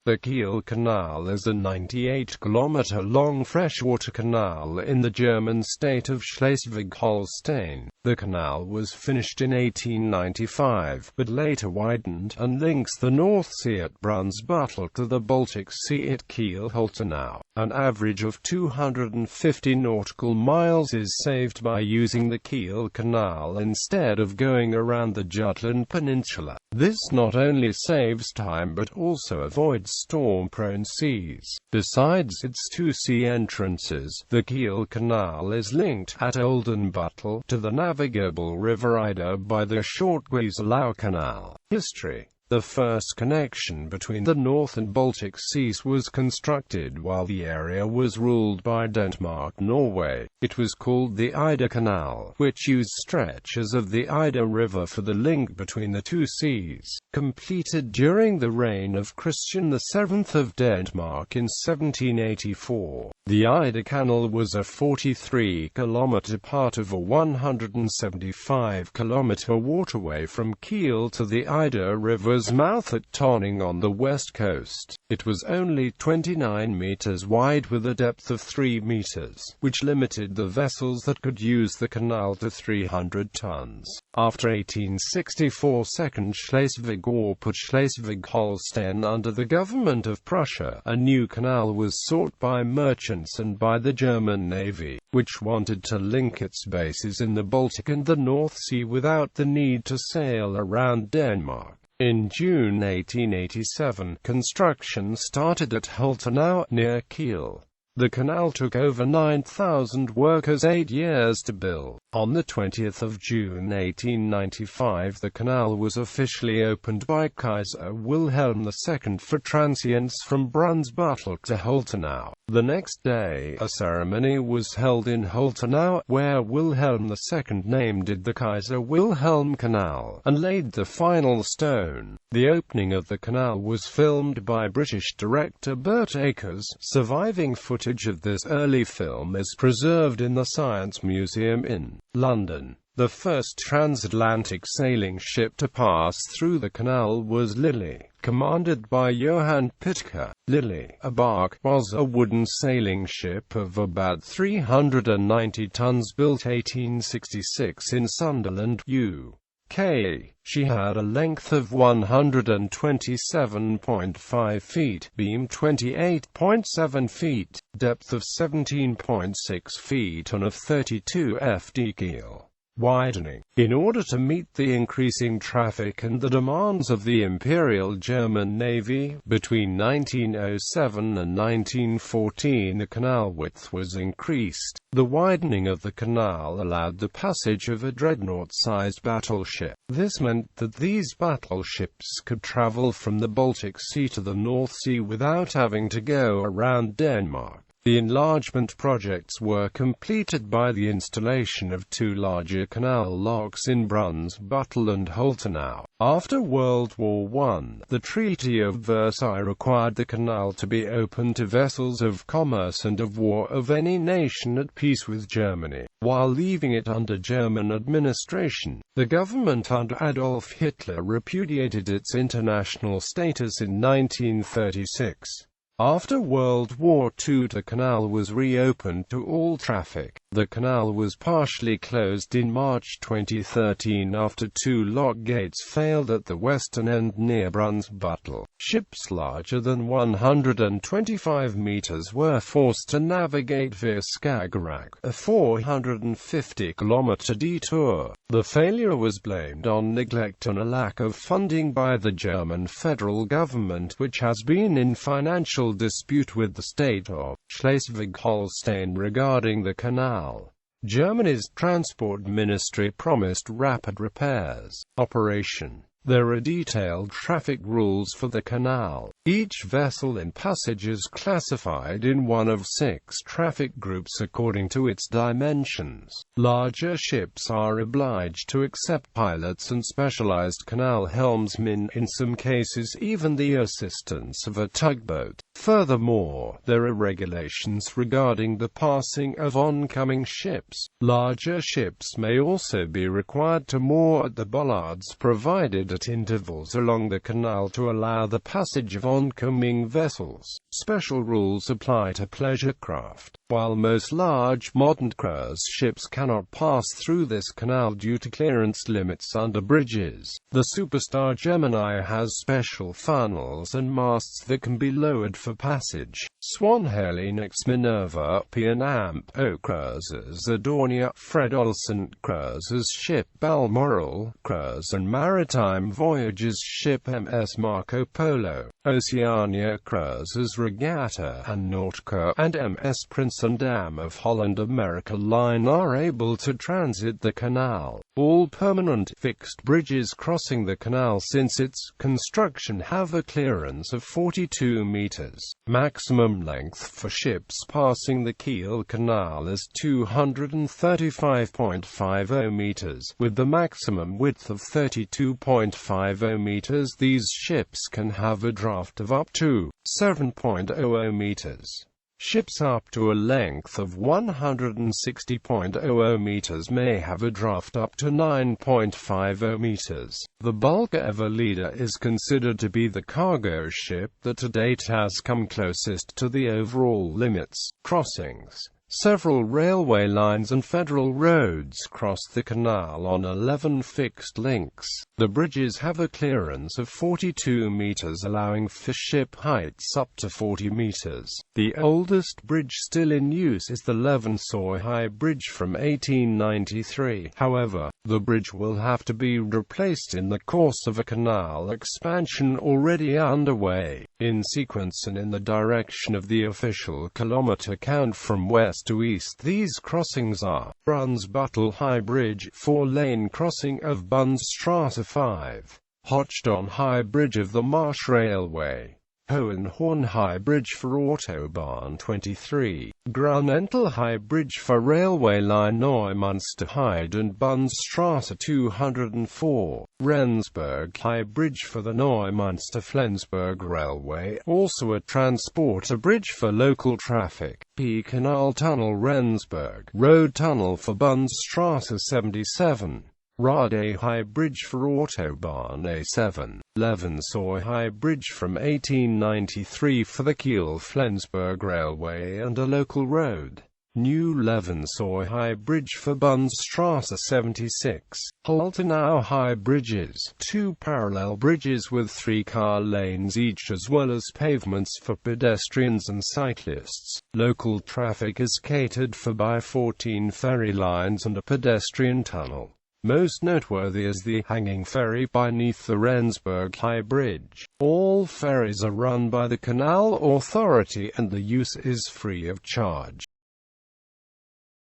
The Kiel Canal is a 98-kilometer-long freshwater canal in the German state of Schleswig-Holstein. The canal was finished in 1895, but later widened, and links the North Sea at Brunsbüttel to the Baltic Sea at Kiel-Holtenau. An average of 250 nautical miles is saved by using the Kiel Canal instead of going around the Jutland Peninsula. This not only saves time but also avoids storm-prone seas. Besides its two sea entrances, the Kiel Canal is linked at Oldenbüttel to the navigable River Ida by the short Wieslau Canal. History. The first connection between the North and Baltic Seas was constructed while the area was ruled by Denmark, Norway. It was called the Ida Canal, which used stretches of the Ida River for the link between the two seas. Completed during the reign of Christian VII of Denmark in 1784. The Ida Canal was a 43-kilometer part of a 175-kilometer waterway from Kiel to the Ida River's mouth at Tonning on the west coast. It was only 29 meters wide with a depth of 3 meters, which limited the vessels that could use the canal to 300 tons. After 1864, Second Schleswig War put Schleswig-Holstein under the government of Prussia. A new canal was sought by merchants and by the German Navy, which wanted to link its bases in the Baltic and the North Sea without the need to sail around Denmark. In June 1887, construction started at Holtenau, near Kiel. The canal took over 9,000 workers 8 years to build. On the 20th of June 1895, the canal was officially opened by Kaiser Wilhelm II for transients from Brunsbüttel to Holtenau. The next day, a ceremony was held in Holtenau, where Wilhelm II named it the Kaiser Wilhelm Canal, and laid the final stone. The opening of the canal was filmed by British director Burt Akers. Surviving footage of this early film is preserved in the Science Museum in London. The first transatlantic sailing ship to pass through the canal was Lily, commanded by Johann Pitker. Lily, a bark, was a wooden sailing ship of about 390 tons built 1866 in Sunderland, UK. She had a length of 127.5 feet, beam 28.7 feet, depth of 17.6 feet and of 32 ft keel. Widening. In order to meet the increasing traffic and the demands of the Imperial German Navy, between 1907 and 1914 the canal width was increased. The widening of the canal allowed the passage of a dreadnought-sized battleship. This meant that these battleships could travel from the Baltic Sea to the North Sea without having to go around Denmark. The enlargement projects were completed by the installation of two larger canal locks in Brunsbüttel and Holtenau. After World War I, the Treaty of Versailles required the canal to be open to vessels of commerce and of war of any nation at peace with Germany, while leaving it under German administration. The government under Adolf Hitler repudiated its international status in 1936. After World War II, the canal was reopened to all traffic. The canal was partially closed in March 2013 after two lock gates failed at the western end near Brunsbüttel. Ships larger than 125 meters were forced to navigate via Skagerrak, a 450-kilometer detour. The failure was blamed on neglect and a lack of funding by the German federal government, which has been in financial dispute with the state of Schleswig-Holstein regarding the canal. Germany's transport ministry promised rapid repairs. Operation. There are detailed traffic rules for the canal. Each vessel in passage is classified in one of 6 traffic groups according to its dimensions. Larger ships are obliged to accept pilots and specialized canal helmsmen, in some cases even the assistance of a tugboat. Furthermore, there are regulations regarding the passing of oncoming ships. Larger ships may also be required to moor at the bollards provided at intervals along the canal to allow the passage of oncoming vessels. Special rules apply to pleasure craft. While most large modern cruise ships cannot pass through this canal due to clearance limits under bridges, the Superstar Gemini has special funnels and masts that can be lowered for passage. Swan Helix Minerva P and Amp O Cruises Adornia Fred Olsen Cruises Ship Balmoral Cruise and Maritime Voyages Ship MS Marco Polo, Oceania Cruises Regatta and Nautica, and MS Prince and Dam of Holland America Line are able to transit the canal. All permanent fixed bridges crossing the canal since its construction have a clearance of 42 meters. Maximum length for ships passing the Kiel Canal is 235.50 meters, with the maximum width of 32.50 meters. These ships can have a draft of up to 7.00 meters. Ships up to a length of 160.00 meters may have a draft up to 9.50 meters. The Bulk Ever Leader is considered to be the cargo ship that to date has come closest to the overall limits. Crossings. Several railway lines and federal roads cross the canal on 11 fixed links. The bridges have a clearance of 42 meters, allowing for ship heights up to 40 meters. The oldest bridge still in use is the Levensoy High Bridge from 1893. However, the bridge will have to be replaced in the course of a canal expansion already underway. In sequence and in the direction of the official kilometer count from west to east, these crossings are: Brunsbüttel High Bridge, 4-lane crossing of Bundesstraße 5, Hochstone High Bridge of the Marsh Railway, Hohenhorn High Bridge for Autobahn 23, Grunental High Bridge for Railway Line Neumünster Heide and Bundesstraße 204, Rendsburg High Bridge for the Neumünster-Flensburg Railway, also a transporter bridge for local traffic, P Canal Tunnel Rendsburg, Road Tunnel for Bundesstraße 77, Rade High Bridge for Autobahn A7, Levensoy High Bridge from 1893 for the Kiel-Flensburg Railway and a local road, New Levensoy High Bridge for Bundesstraße 76, Holtenau High Bridges, 2 parallel bridges with 3 car lanes each as well as pavements for pedestrians and cyclists. Local traffic is catered for by 14 ferry lines and a pedestrian tunnel. Most noteworthy is the hanging ferry beneath the Rendsburg High Bridge. All ferries are run by the Canal Authority and the use is free of charge.